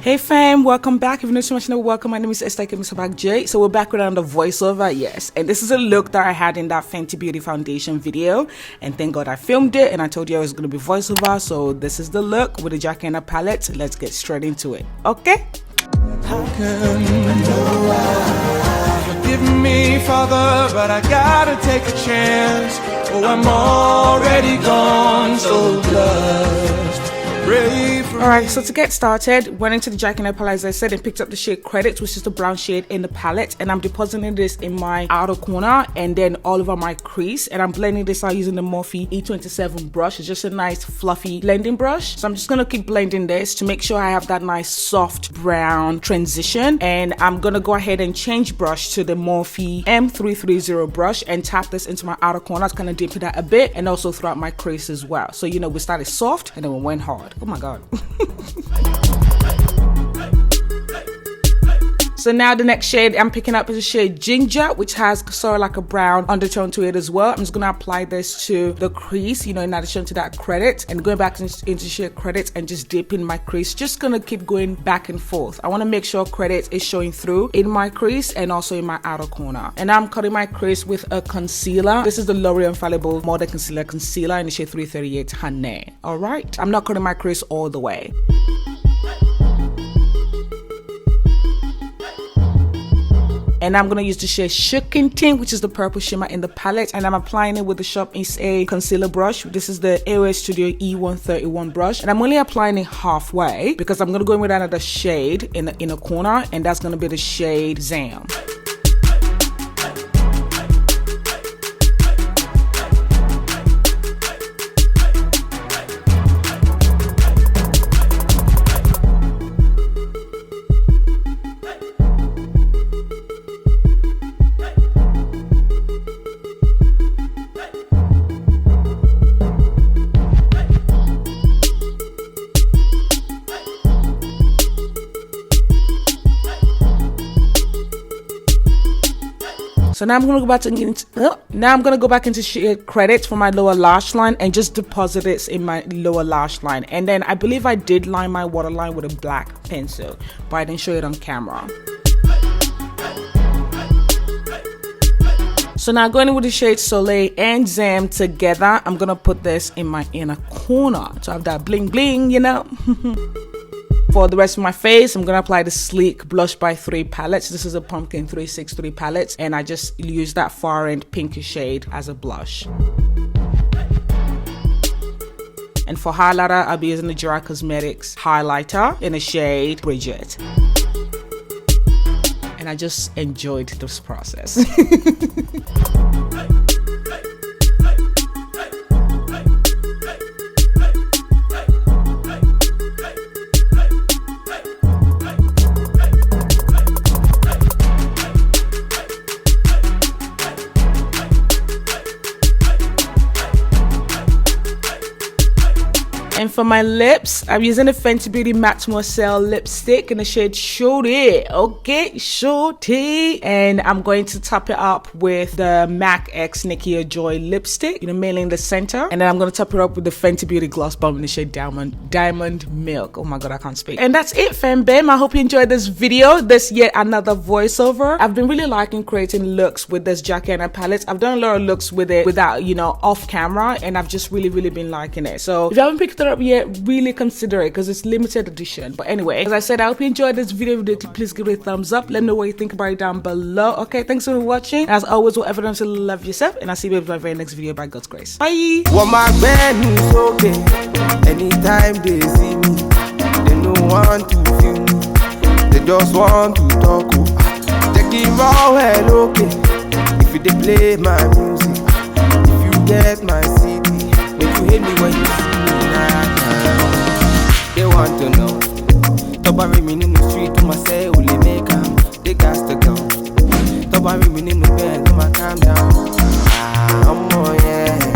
Hey fam, welcome back. If you're new to my channel, welcome. My name is Esther, MsTopacJay. So we're back with another voiceover, yes. And this is a look that I had in that Fenty Beauty Foundation video. And thank God I filmed it and I told you I was going to be voiceover. So this is the look with the jacket and a palette. Let's get straight into it, okay? How can I know why? Forgive me, Father, but I gotta take a chance. Oh, I'm already gone, so blessed. Alright, so to get started, went into the jacket and palette as I said and picked up the shade Credits, which is the brown shade in the palette, and I'm depositing this in my outer corner and then all over my crease, and I'm blending this out using the Morphe E27 brush. It's just a nice fluffy blending brush, so I'm just gonna keep blending this to make sure I have that nice soft brown transition. And I'm gonna go ahead and change brush to the Morphe M330 brush and tap this into my outer corner to kind of deepen that a bit, and also throughout my crease as well. So you know, we started soft and then we went hard. Oh my god. So now the next shade I'm picking up is a shade Ginger, which has sort of like a brown undertone to it as well. I'm just gonna apply this to the crease, you know, in addition to that Credit, and going back into shade Credit and just dipping my crease. Just gonna keep going back and forth. I want to make sure Credit is showing through in my crease and also in my outer corner. And I'm cutting my crease with a concealer. This is the L'Oreal Infallible Modern Concealer in the shade 338 Honey. All right, I'm not cutting my crease all the way. And I'm going to use the shade Shookin' Tint, which is the purple shimmer in the palette. And I'm applying it with the Shop is a concealer brush. This is the AOS Studio E131 brush. And I'm only applying it halfway because I'm going to go in with another shade in the inner corner. And that's going to be the shade Zam. So now I'm gonna go back into shade Credit for my lower lash line and just deposit it in my lower lash line. And then I believe I did line my waterline with a black pencil, but I didn't show it on camera. So now going in with the shade Soleil and Zam together, I'm gonna put this in my inner corner to have that bling bling, you know. For the rest of my face, I'm going to apply the Sleek Blush by 3 palette. This is a Pumpkin 363 palette, and I just use that far end pinkish shade as a blush. And for highlighter, I'll be using the Gerard Cosmetics highlighter in the shade Bridget. And I just enjoyed this process. And for my lips, I'm using the Fenty Beauty Mattmoiselle lipstick in the shade Shawty. Okay, Shawty. And I'm going to top it up with the MAC X Nikkia Joy Lipstick, you know, mainly in the center. And then I'm going to top it up with the Fenty Beauty Gloss Bomb in the shade Diamond Milk. Oh my god, I can't speak. And that's it, fam bam. I hope you enjoyed this video. This yet another voiceover. I've been really liking creating looks with this jacket and palette. I've done a lot of looks with it without, you know, off camera, and I've just really been liking it. So if you haven't picked it up yet, really consider it because it's limited edition. But anyway, as I said, I hope you enjoyed this video. Please give it a thumbs up. Let me know what you think about it down below. Okay, thanks for watching. As always, whatever you do, love yourself, and I'll see you in my very next video by God's grace. Bye. Well, my band is okay. Anytime they see me, they don't want to feel me. They just want to talk. Take it all well, okay. If they play my music, if you get my CD, make you hate me when you see me now. They want to know. Toba me in the street, to myself, will they make them? They got to go. Toba me in the bed, to my calm down. Ah, yeah.